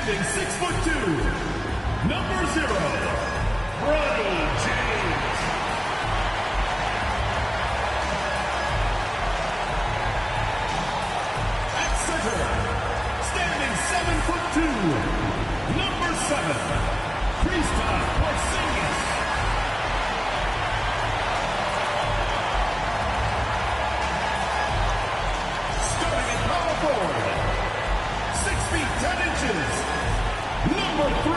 Standing 6'2", number 0, Bron James. At center, standing 7'2", number 7, Kristaps Porzingis. Starting at power forward, 6 feet 10 inches, number 3,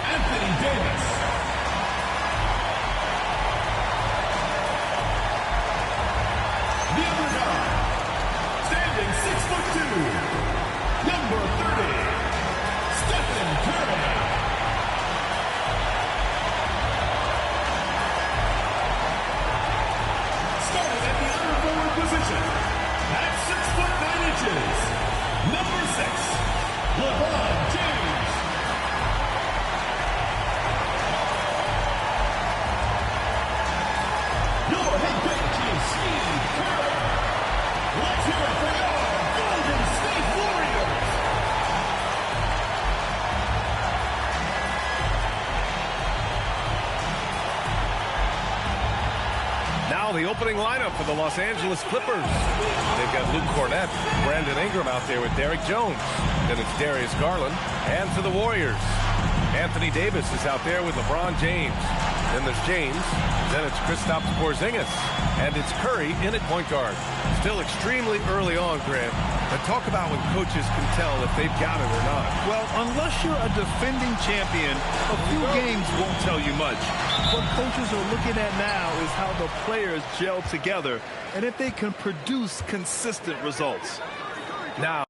Anthony Davis. The other guy, standing 6'2", number 30, Stephen Curry. Starting at the other forward position, at 6'9" number 6, LeBron James. Your head coach is Steve Kerr. Let's hear it for your Golden State Warriors. Now the opening lineup for the Los Angeles Clippers. They've got Luke Cornett, Brandon Ingram out there with Derek Jones. Then it's Darius Garland. And for the Warriors, Anthony Davis is out there with LeBron James. Then there's James. Then it's Kristaps Porzingis. And it's Curry in at point guard. Still extremely early on, Grant. But talk about when coaches can tell if they've got it or not. Well, unless you're a defending champion, a few games won't tell you much. What coaches are looking at now is how the players gel together and if they can produce consistent results. Now,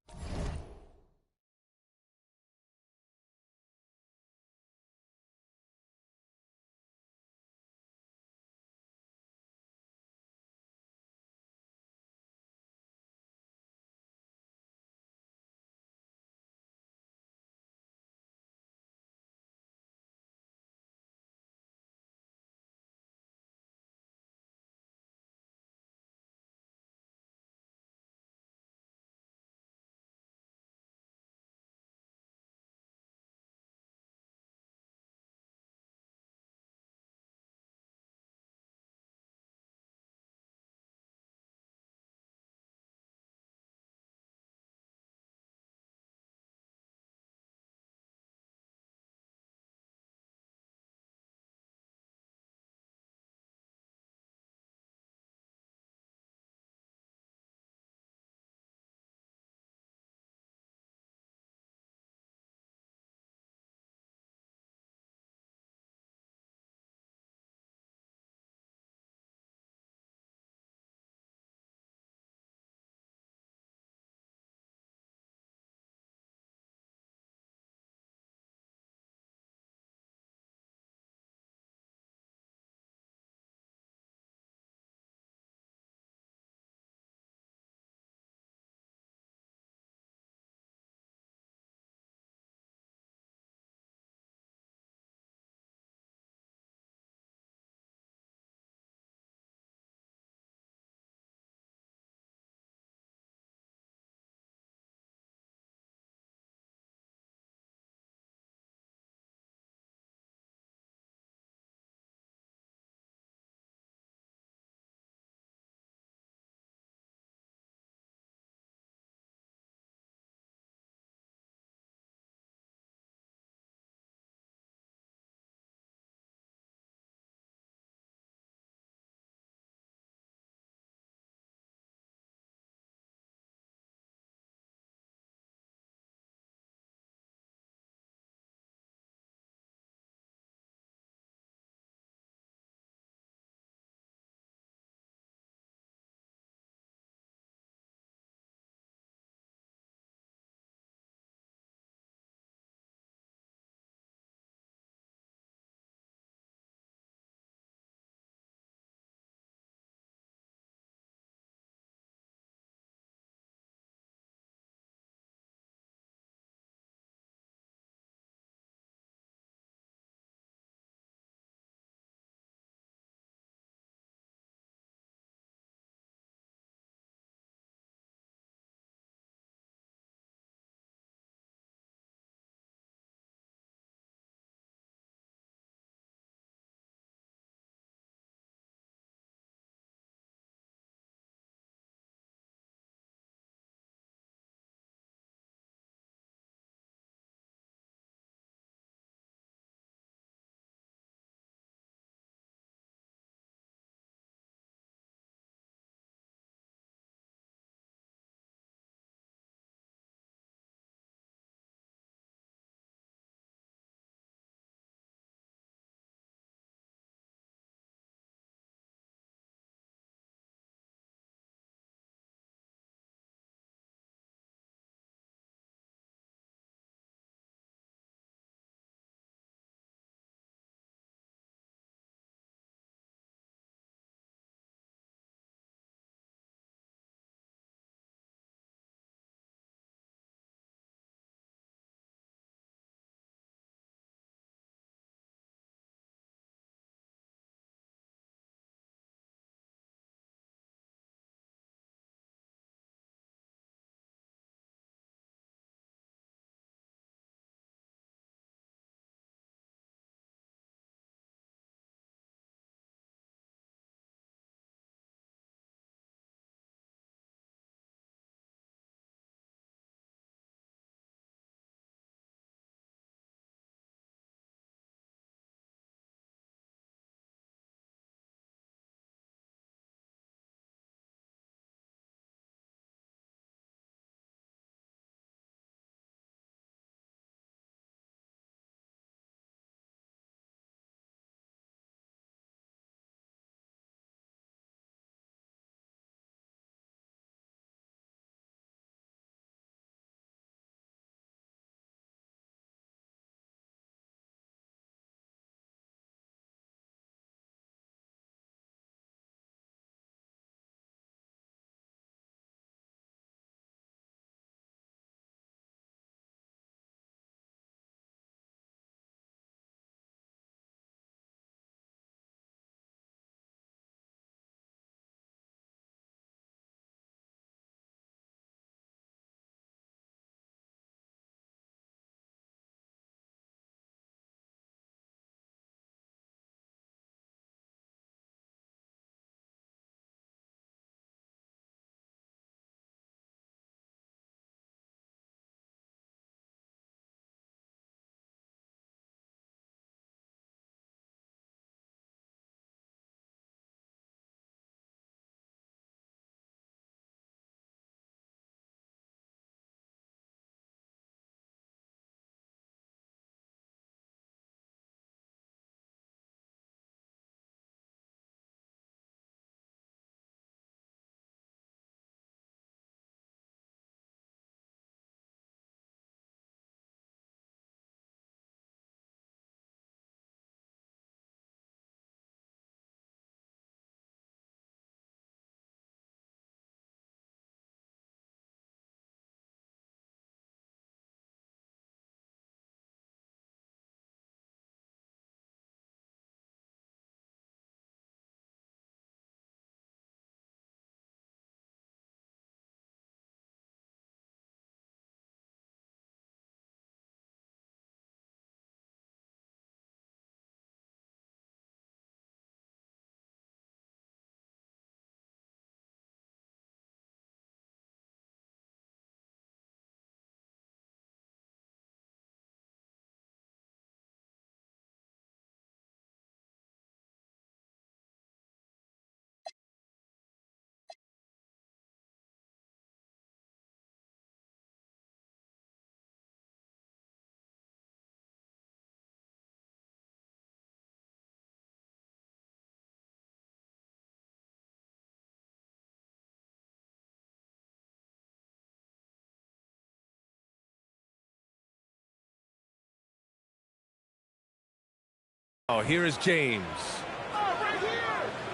Oh, here is James.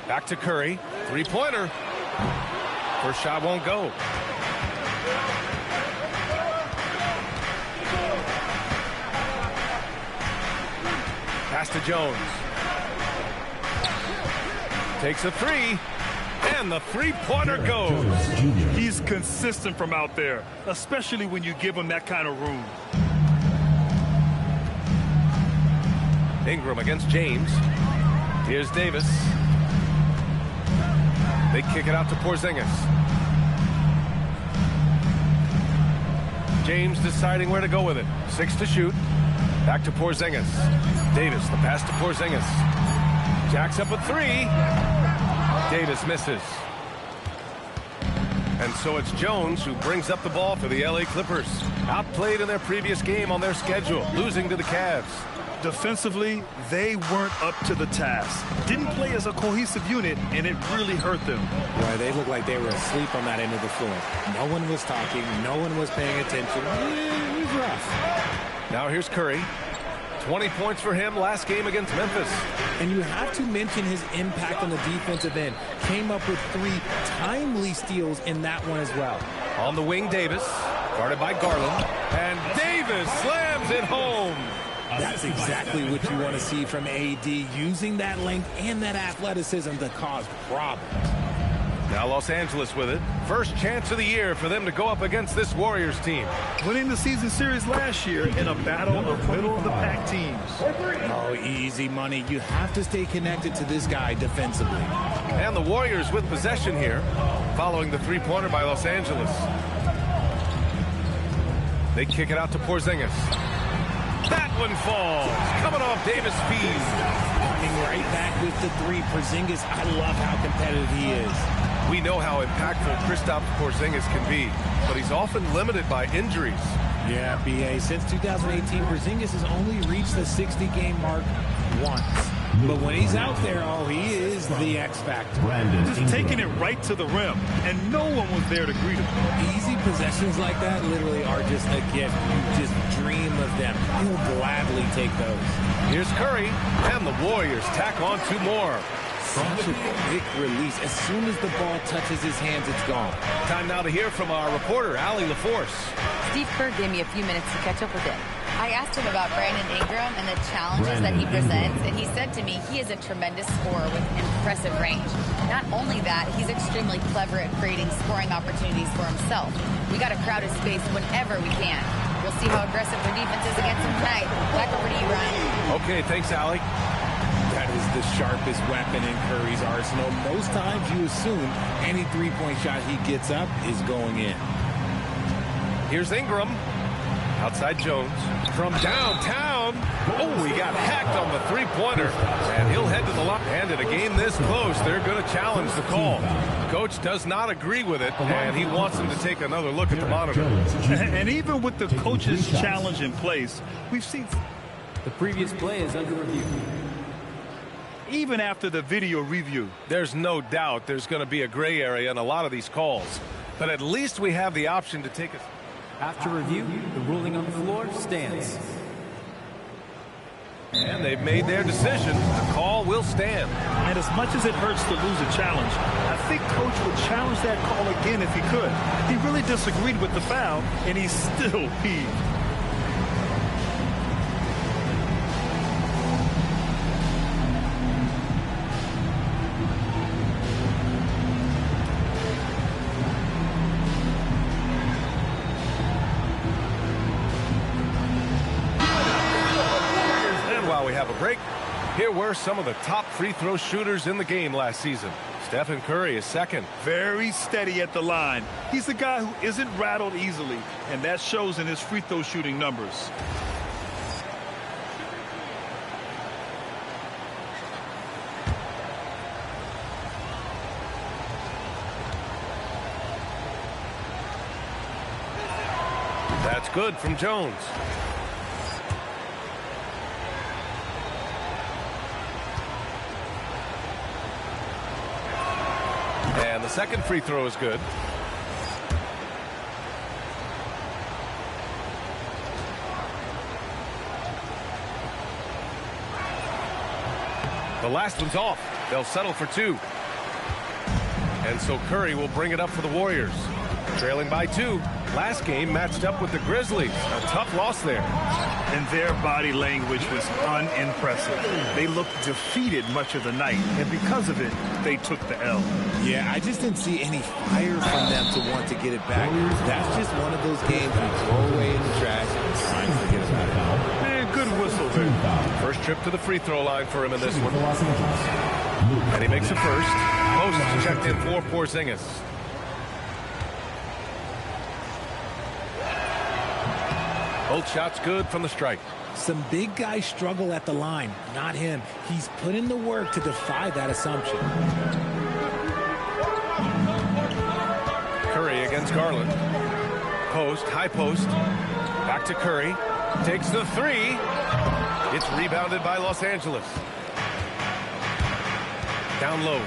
Back to Curry. Three-pointer. First shot won't go. Pass to Jones. Takes a three. And the three-pointer goes. He's consistent from out there, especially when you give him that kind of room. Ingram against James. Here's Davis. They kick it out to Porzingis. James deciding where to go with it. 6 to shoot. Back to Porzingis. Davis, the pass to Porzingis. Jacks up a three. Davis misses. And so it's Jones who brings up the ball for the LA Clippers. Outplayed in their previous game on their schedule, losing to the Cavs. Defensively, they weren't up to the task. Didn't play as a cohesive unit, and it really hurt them. Right, they looked like they were asleep on that end of the floor. No one was talking. No one was paying attention. It was rough. Now here's Curry. 20 points for him last game against Memphis. And you have to mention his impact on the defensive end. Came up with 3 timely steals in that one as well. On the wing, Davis. Guarded by Garland. And Davis slams it home. That's exactly what you want to see from AD, using that length and that athleticism to cause problems. Now Los Angeles with it. First chance of the year for them to go up against this Warriors team. Winning the season series last year in a battle of middle-of-the-pack teams. Oh, easy money. You have to stay connected to this guy defensively. And the Warriors with possession here, following the three-pointer by Los Angeles. They kick it out to Porzingis. That one falls. Coming off Davis' feet. Coming right back with the three. Porzingis, I love how competitive he is. We know how impactful Kristaps Porzingis can be, but he's often limited by injuries. Yeah, B.A. Since 2018, Porzingis has only reached the 60-game mark once. But when he's out there, oh, he is the X factor. Just taking it right to the rim, and no one was there to greet him. Easy possessions like that literally are just a gift. You just dream of them. He'll gladly take those. Here's Curry, and the Warriors tack on 2 more. Such a quick release. As soon as the ball touches his hands, it's gone. Time now to hear from our reporter, Allie LaForce. Steve Kerr gave me a few minutes to catch up with him. I asked him about Brandon Ingram and the challenges that he presents, and he said to me he is a tremendous scorer with impressive range. Not only that, he's extremely clever at creating scoring opportunities for himself. We got to crowd his space whenever we can. We'll see how aggressive the defense is against him tonight. Back over to you, Ryan. Okay, thanks, Allie. That is the sharpest weapon in Curry's arsenal. Most times you assume any three-point shot he gets up is going in. Here's Ingram. Outside Jones. From downtown. Oh, he got hacked on the three-pointer. And he'll head to the line. And in a game this close, they're going to challenge the call. Coach does not agree with it, and he wants him to take another look at the monitor. And even with the coach's challenge in place, we've seen... The previous play is under review. Even after the video review. There's no doubt there's going to be a gray area in a lot of these calls. But at least we have the option to take a... After review, the ruling on the floor stands. And they've made their decision. The call will stand. And as much as it hurts to lose a challenge, I think Coach would challenge that call again if he could. He really disagreed with the foul, and he's still peeved. Here were some of the top free throw shooters in the game last season. Stephen Curry is second. Very steady at the line. He's the guy who isn't rattled easily, and that shows in his free throw shooting numbers. That's good from Jones. And the second free throw is good. The last one's off. They'll settle for 2. And so Curry will bring it up for the Warriors. Trailing by 2. Last game matched up with the Grizzlies. A tough loss there. And their body language was unimpressive. They looked defeated much of the night, and because of it, they took the L. Yeah, I just didn't see any fire from them to want to get it back. That's just one of those games you throw away in the trash and try and forget about it. Man, good whistle there. First trip to the free throw line for him in this one. And he makes a first. Post checked in for Porzingis. Both shots good from the stripe. Some big guys struggle at the line, not him. He's put in the work to defy that assumption. Curry against Garland. Post, high post. Back to Curry. Takes the 3. It's rebounded by Los Angeles. Down low.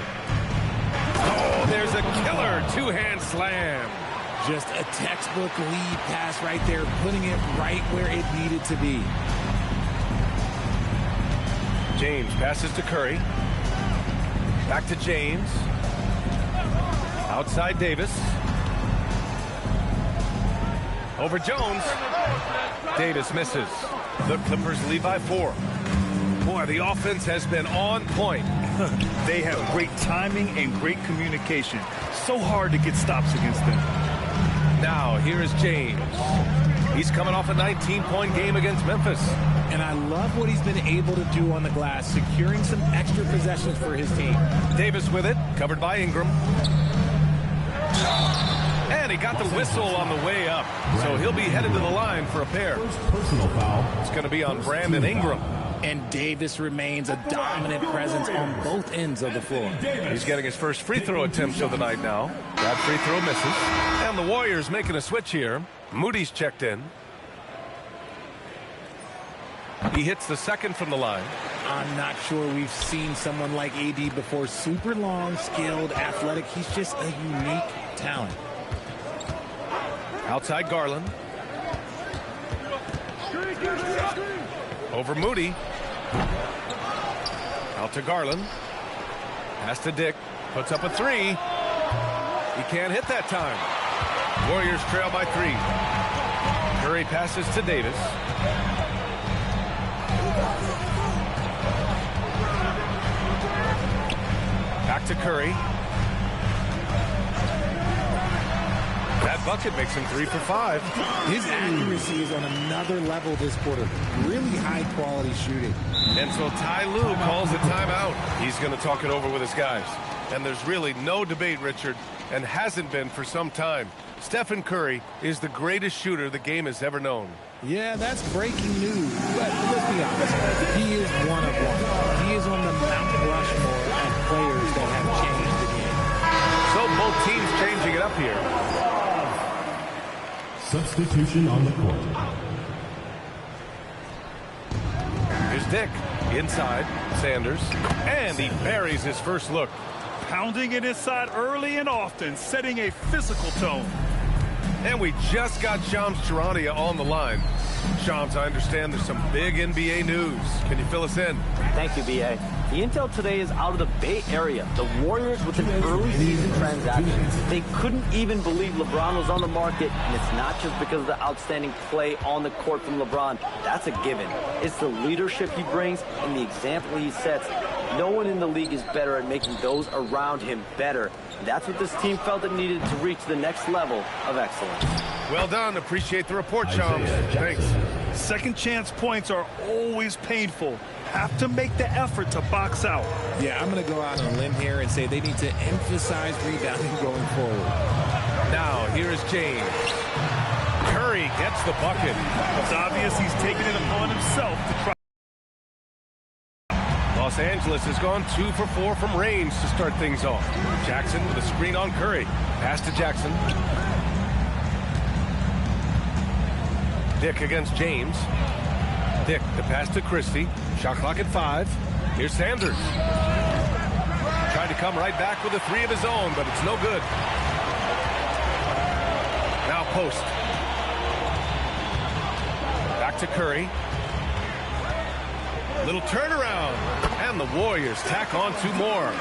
Oh, there's a killer two-hand slam. Just a textbook lead pass right there, putting it right where it needed to be. James passes to Curry. Back to James. Outside Davis. Over Jones. Davis misses. The Clippers lead by 4. Boy, the offense has been on point. They have great timing and great communication. So hard to get stops against them. Now, here is James. He's coming off a 19-point game against Memphis. And I love what he's been able to do on the glass, securing some extra possessions for his team. Davis with it, covered by Ingram. And he got the whistle on the way up. So he'll be headed to the line for a pair. Personal foul. It's going to be on Brandon Ingram. And Davis remains a dominant presence on both ends of the floor. He's getting his first free throw attempt of the night now. That free throw misses. And the Warriors making a switch here. Moody's checked in. He hits the second from the line. I'm not sure we've seen someone like AD before. Super long, skilled, athletic. He's just a unique talent. Outside Garland. Over Moody. Out to Garland. Pass to Dick. Puts up a 3. He can't hit that time. Warriors trail by 3. Curry passes to Davis. Back to Curry. That bucket makes him 3 for 5. His accuracy is on another level this quarter. Really high quality shooting. And so Ty Lue calls a timeout. He's going to talk it over with his guys. And there's really no debate, Richard, and hasn't been for some time. Stephen Curry is the greatest shooter the game has ever known. Yeah, that's breaking news. But let's be honest, he is one of one. He is on the Mount Rushmore of players that have changed the game. So both teams changing it up here. Substitution on the court. Here's Dick. Inside. Sanders. And he buries his first look. Pounding it inside early and often, setting a physical tone. And we just got Shams Charania on the line. Shams, I understand there's some big NBA news. Can you fill us in? Thank you, B.A. The intel today is out of the Bay Area. The Warriors with an early season transaction. They couldn't even believe LeBron was on the market, and it's not just because of the outstanding play on the court from LeBron. That's a given. It's the leadership he brings and the example he sets. No one in the league is better at making those around him better. That's what this team felt it needed to reach the next level of excellence. Well done. Appreciate the report, Shams. Thanks. Second chance points are always painful. Have to make the effort to box out. Yeah, I'm going to go out on a limb here and say they need to emphasize rebounding going forward. Now, here is James. Curry gets the bucket. It's obvious he's taking it upon himself to try. Los Angeles has gone 2 for 4 from range to start things off. Jackson with a screen on Curry. Pass to Jackson. Dick against James. Dick, the pass to Christie. Shot clock at 5. Here's Sanders. Trying to come right back with a 3 of his own, but it's no good. Now post. Back to Curry. Little turnaround. And the Warriors tack on 2 more.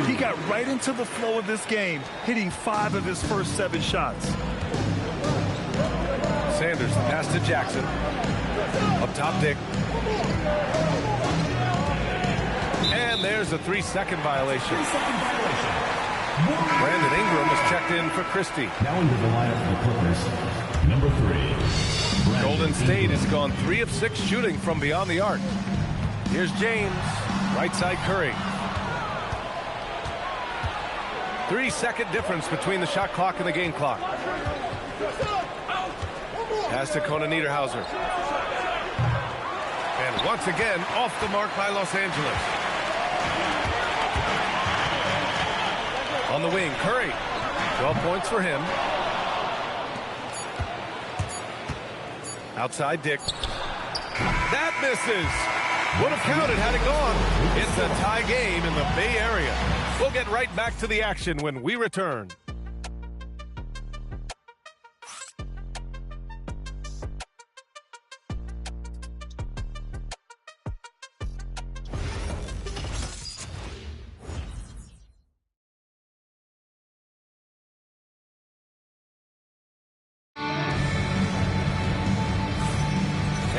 He got right into the flow of this game, hitting 5 of his first 7 shots. Sanders pass to Jackson. Up top, Dick. And there's a 3-second violation. Brandon Ingram is checked in for Christie. Now into the lineup for the Clippers, number 3. Golden State has gone 3 of 6 shooting from beyond the arc. Here's James. Right side Curry. 3-second difference between the shot clock and the game clock. Pass to Conan Niederhauser. And once again, off the mark by Los Angeles. On the wing, Curry. 12 points for him. Outside, Dick. That misses. Would have counted had it gone. It's a tie game in the Bay Area. We'll get right back to the action when we return.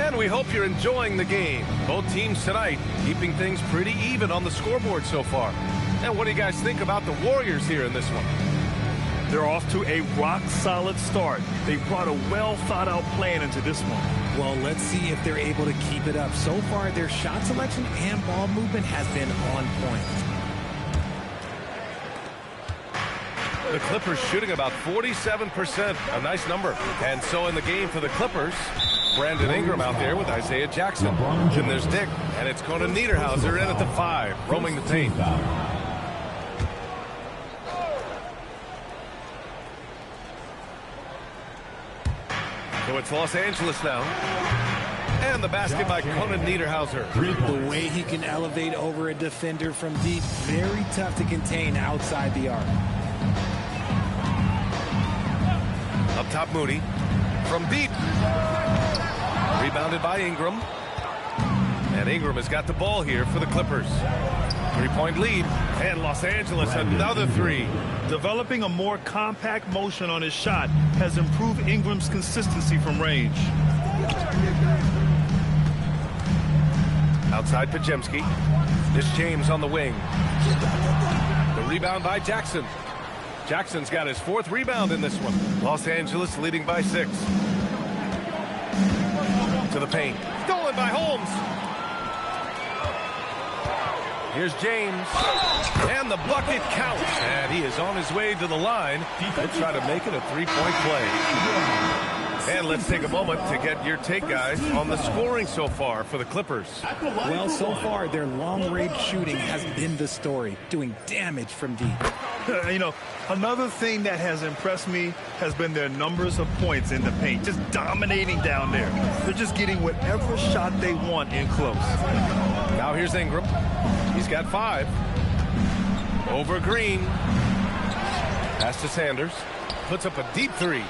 And we hope you're enjoying the game. Both teams tonight keeping things pretty even on the scoreboard so far. And what do you guys think about the Warriors here in this one? They're off to a rock-solid start. They brought a well-thought-out plan into this one. Well, let's see if they're able to keep it up. So far, their shot selection and ball movement has been on point. The Clippers shooting about 47%, a nice number. And so in the game for the Clippers, Brandon Ingram out there with Isaiah Jackson. Then there's Dick, and it's Conan Niederhauser in at the 5, roaming the paint. So it's Los Angeles now. And the basket by Conan Niederhauser. The way he can elevate over a defender from deep, very tough to contain outside the arc. Up top, Moody. From deep. Rebounded by Ingram. And Ingram has got the ball here for the Clippers. 3-point lead. And Los Angeles another 3. Developing a more compact motion on his shot has improved Ingram's consistency from range. Outside Pajemski. This James on the wing. The rebound by Jackson. Jackson's got his 4th rebound in this one. Los Angeles leading by 6. To the paint. Stolen by Holmes. Here's James. And the bucket counts. And he is on his way to the line. He'll try to make it a 3-point play. And let's take a moment to get your take, guys, on the scoring so far for the Clippers. Well, so far, their long-range shooting has been the story, doing damage from deep. You know, another thing that has impressed me has been their numbers of points in the paint, just dominating down there. They're just getting whatever shot they want in close. Now here's Ingram. He's got 5. Over Green. Pass to Sanders. Puts up a deep 3.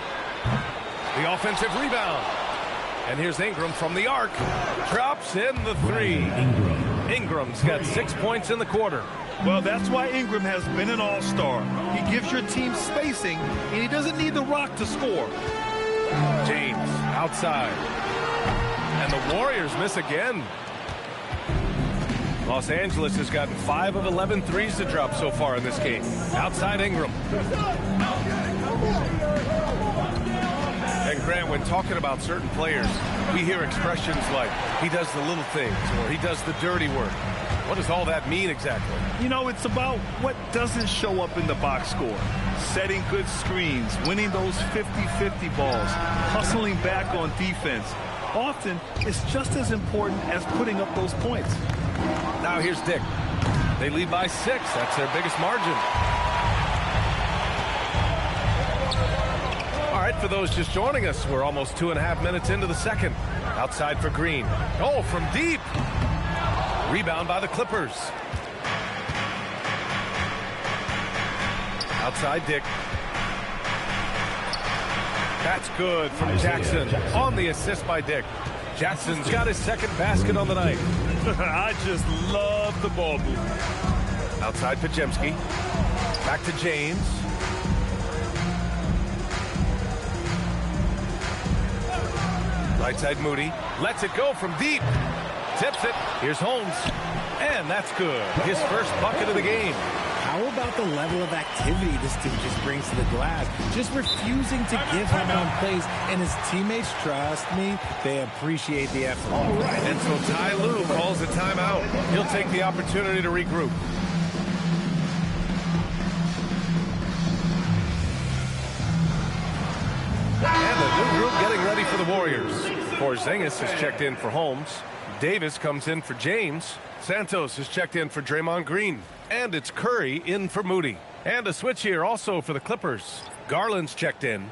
The offensive rebound. And here's Ingram from the arc. Drops in the 3. Ingram's got 6 points in the quarter. Well, that's why Ingram has been an all-star. He gives your team spacing, and he doesn't need the rock to score. James outside. And the Warriors miss again. Los Angeles has gotten 5 of 11 threes to drop so far in this game. Outside Ingram. And Grant, when talking about certain players, we hear expressions like, he does the little things, or he does the dirty work. What does all that mean exactly? You know, it's about what doesn't show up in the box score. Setting good screens, winning those 50-50 balls, hustling back on defense. Often, it's just as important as putting up those points. Now here's Dick. They lead by 6. That's their biggest margin. All right, for those just joining us, we're almost 2.5 minutes into the second. Outside for Green. Oh, from deep. Rebound by the Clippers. Outside Dick. That's good from Jackson on the assist by Dick. Jackson's got his 2nd basket on the night. I just love the ball movement. Outside Pajemski. Back to James. Right side Moody. Lets it go from deep. Tips it. Here's Holmes. And that's good. His first bucket of the game. How about the level of activity this team just brings to the glass? Just refusing to give him on plays, and his teammates, trust me, they appreciate the effort. All right. And so Ty Lue calls a timeout. He'll take the opportunity to regroup. And the new group getting ready for the Warriors. Porzingis has checked in for Holmes. Davis comes in for James. Santos has checked in for Draymond Green. And it's Curry in for Moody. And a switch here also for the Clippers. Garland's checked in.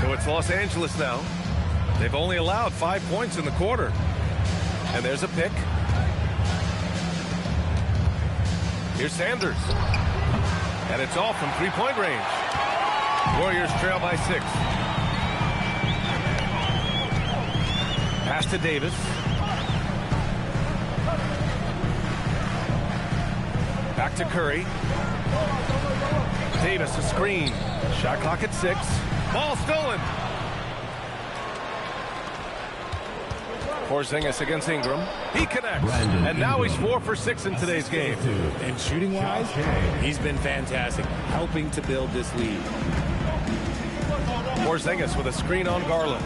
So it's Los Angeles now. They've only allowed 5 points in the quarter. And there's a pick. Here's Sanders. And it's all from three-point range. Warriors trail by 6. Pass to Davis. Back to Curry. Davis a screen. Shot clock at 6. Ball stolen. Porzingis against Ingram. He connects. And now he's 4 for 6 in today's game. And shooting-wise, he's been fantastic, helping to build this lead. Porzingis with a screen on Garland.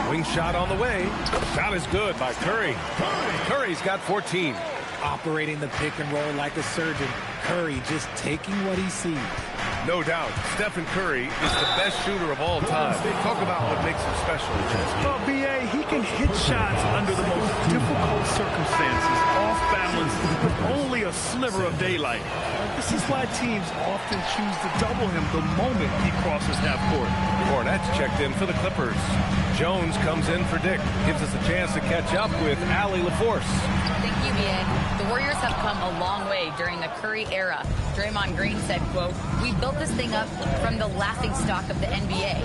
Wing shot on the way. Shot is good by Curry. Curry's got 14. Operating the pick and roll like a surgeon. Curry just taking what he sees. No doubt, Stephen Curry is the best shooter of all time. Talk about what makes him special. Well, B.A., he can hit shots under the most difficult circumstances, off balance, with only a sliver of daylight. This is why teams often choose to double him the moment he crosses half court. Cornette's checked in for the Clippers. Jones comes in for Dick. Gives us a chance to catch up with Allie LaForce. Thank you, Ian. The Warriors have come a long way during the Curry era. Draymond Green said, quote, "We built this thing up from the laughingstock of the NBA."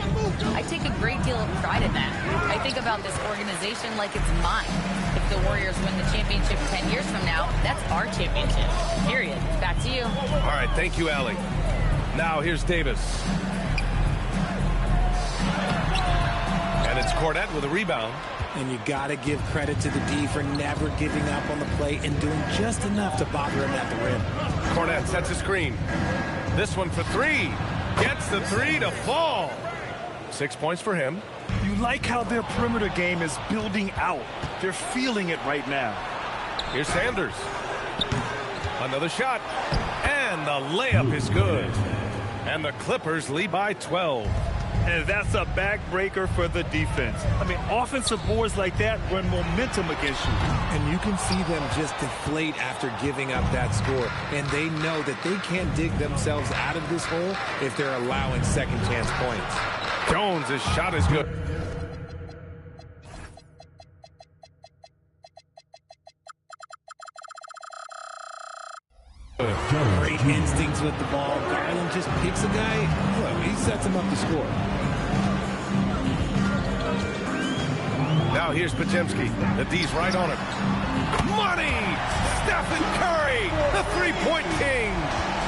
I take a great deal of pride in that. I think about this organization like it's mine. If the Warriors win the championship 10 years from now, that's our championship. Period. Back to you. All right, thank you, Allie. Now here's Davis. And it's Cornette with a rebound. And you got to give credit to the D for never giving up on the play and doing just enough to bother him at the rim. Cornette sets a screen. This one for 3. Gets the 3 to fall. 6 points for him. You like how their perimeter game is building out. They're feeling it right now. Here's Sanders. Another shot. And the layup is good. And the Clippers lead by 12. And that's a backbreaker for the defense. I mean, offensive boards like that run momentum against you. And you can see them just deflate after giving up that score. And they know that they can't dig themselves out of this hole if they're allowing second chance points. Jones' shot is good. Great instincts with the ball. Garland just picks a guy. Look, he sets him up to score. Now here's Pajemski. The D's right on him. Money! Stephen Curry, the three-point king.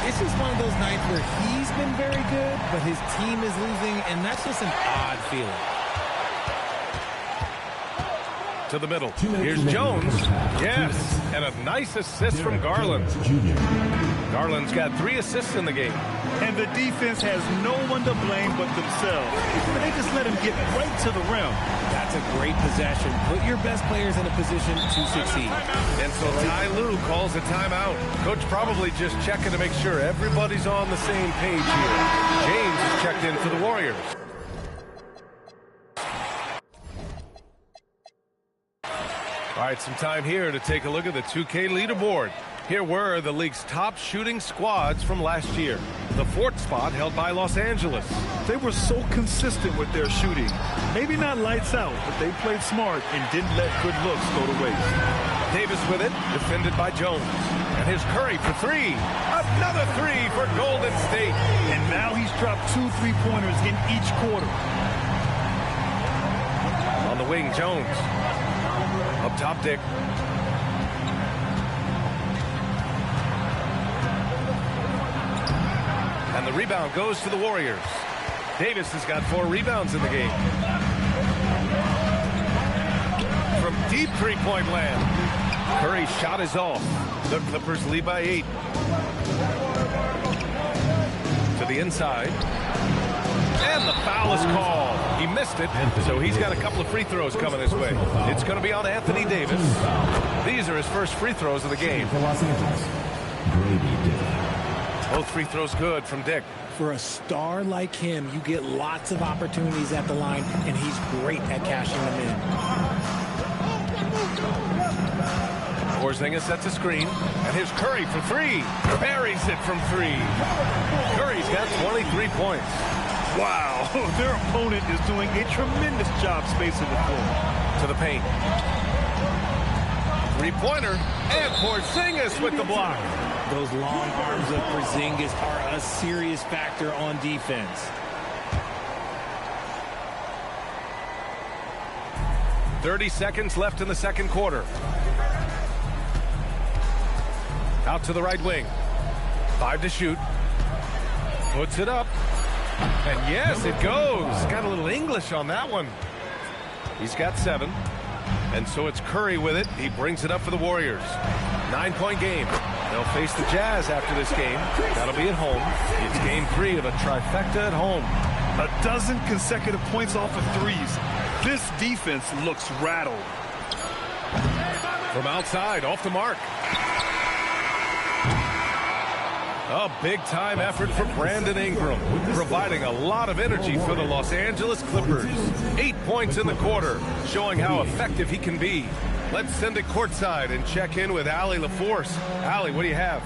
This is one of those nights where he's been very good, but his team is losing, and that's just an odd feeling. To the middle. Here's Jones. Yes, and a nice assist from Garland. Garland's got 3 assists in the game. And the defense has no one to blame but themselves. They just let him get right to the rim. That's a great possession. Put your best players in a position to succeed. And so Ty Lue calls a timeout. Coach probably just checking to make sure everybody's on the same page here. James is checked in for the Warriors. All right, some time here to take a look at the 2K leaderboard. Here were the league's top shooting squads from last year. The 4th spot held by Los Angeles. They were so consistent with their shooting. Maybe not lights out, but they played smart and didn't let good looks go to waste. Davis with it, defended by Jones. And here's Curry for three. Another three for Golden State. And now he's dropped 2 3-pointers in each quarter. On the wing, Jones. Up top, Dick. And the rebound goes to the Warriors. Davis has got 4 rebounds in the game. From deep three-point land. Curry's shot is off. The Clippers lead by 8. To the inside. And the foul is called. He missed it, so he's got a couple of free throws coming his way. It's going to be on Anthony Davis. These are his first free throws of the game. Both free throws good from Dick. For a star like him, you get lots of opportunities at the line, and he's great at cashing them in. Porzingis sets a screen, and here's Curry for three. Buries it from 3. Curry's got 23 points. Wow, their opponent is doing a tremendous job spacing the floor. To the paint. Three-pointer, and Porzingis with the block. Those long arms of Porzingis are a serious factor on defense. 30 seconds left in the second quarter. Out to the right wing. 5 to shoot. Puts it up. And yes, it goes. Got a little English on that one. He's got 7. And so it's Curry with it. He brings it up for the Warriors. 9-point game. They'll face the Jazz after this game. That'll be at home. It's game 3 of a trifecta at home. 12 consecutive points off of threes. This defense looks rattled. From outside, off the mark. A big-time effort for Brandon Ingram, providing a lot of energy for the Los Angeles Clippers. 8 points in the quarter, showing how effective he can be. Let's send it courtside and check in with Allie LaForce. Allie, what do you have?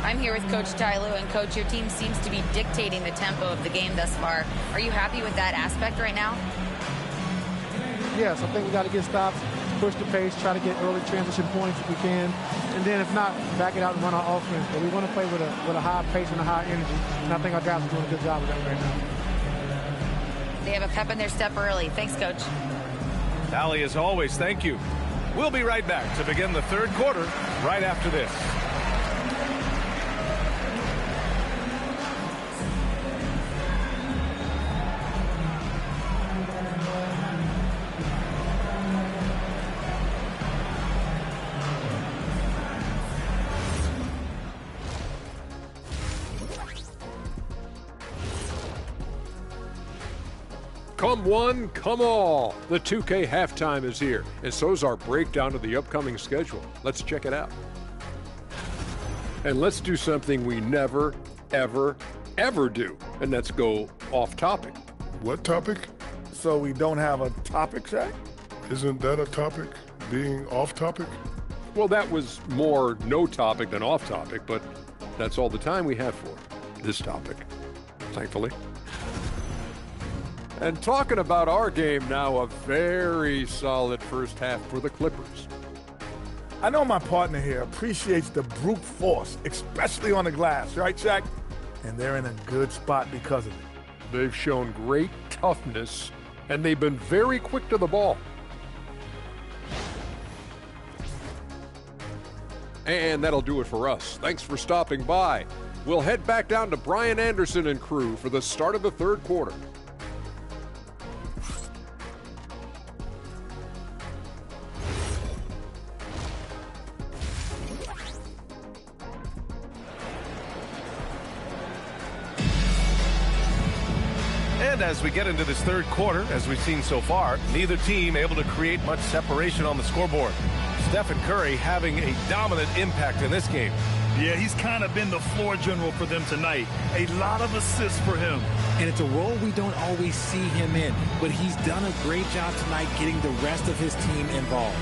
I'm here with Coach Ty Lue, and Coach, your team seems to be dictating the tempo of the game thus far. Are you happy with that aspect right now? Yes, I think we got to get stops, push the pace, try to get early transition points if we can, and then if not, back it out and run our offense. But we want to play with a high pace and a high energy, and I think our guys are doing a good job of that right now. They have a pep in their step early. Thanks, Coach. Allie, as always, thank you. We'll be right back to begin the third quarter right after this. Come one, come all. The 2K halftime is here, and so's our breakdown of the upcoming schedule. Let's check it out. And let's do something we never, ever, ever do, and that's go off topic. What topic? So we don't have a topic, Shaq? Isn't that a topic, being off topic? Well, that was more no topic than off topic, but that's all the time we have for this topic, thankfully. And talking about our game now, a very solid first half for the Clippers. I know my partner here appreciates the brute force, especially on the glass, right, Shaq? And they're in a good spot because of it. They've shown great toughness, and they've been very quick to the ball. And that'll do it for us. Thanks for stopping by. We'll head back down to Brian Anderson and crew for the start of the third quarter. And as we get into this third quarter, as we've seen so far, neither team able to create much separation on the scoreboard. Stephen Curry having a dominant impact in this game. Yeah, he's kind of been the floor general for them tonight. A lot of assists for him. And it's a role we don't always see him in, but he's done a great job tonight getting the rest of his team involved.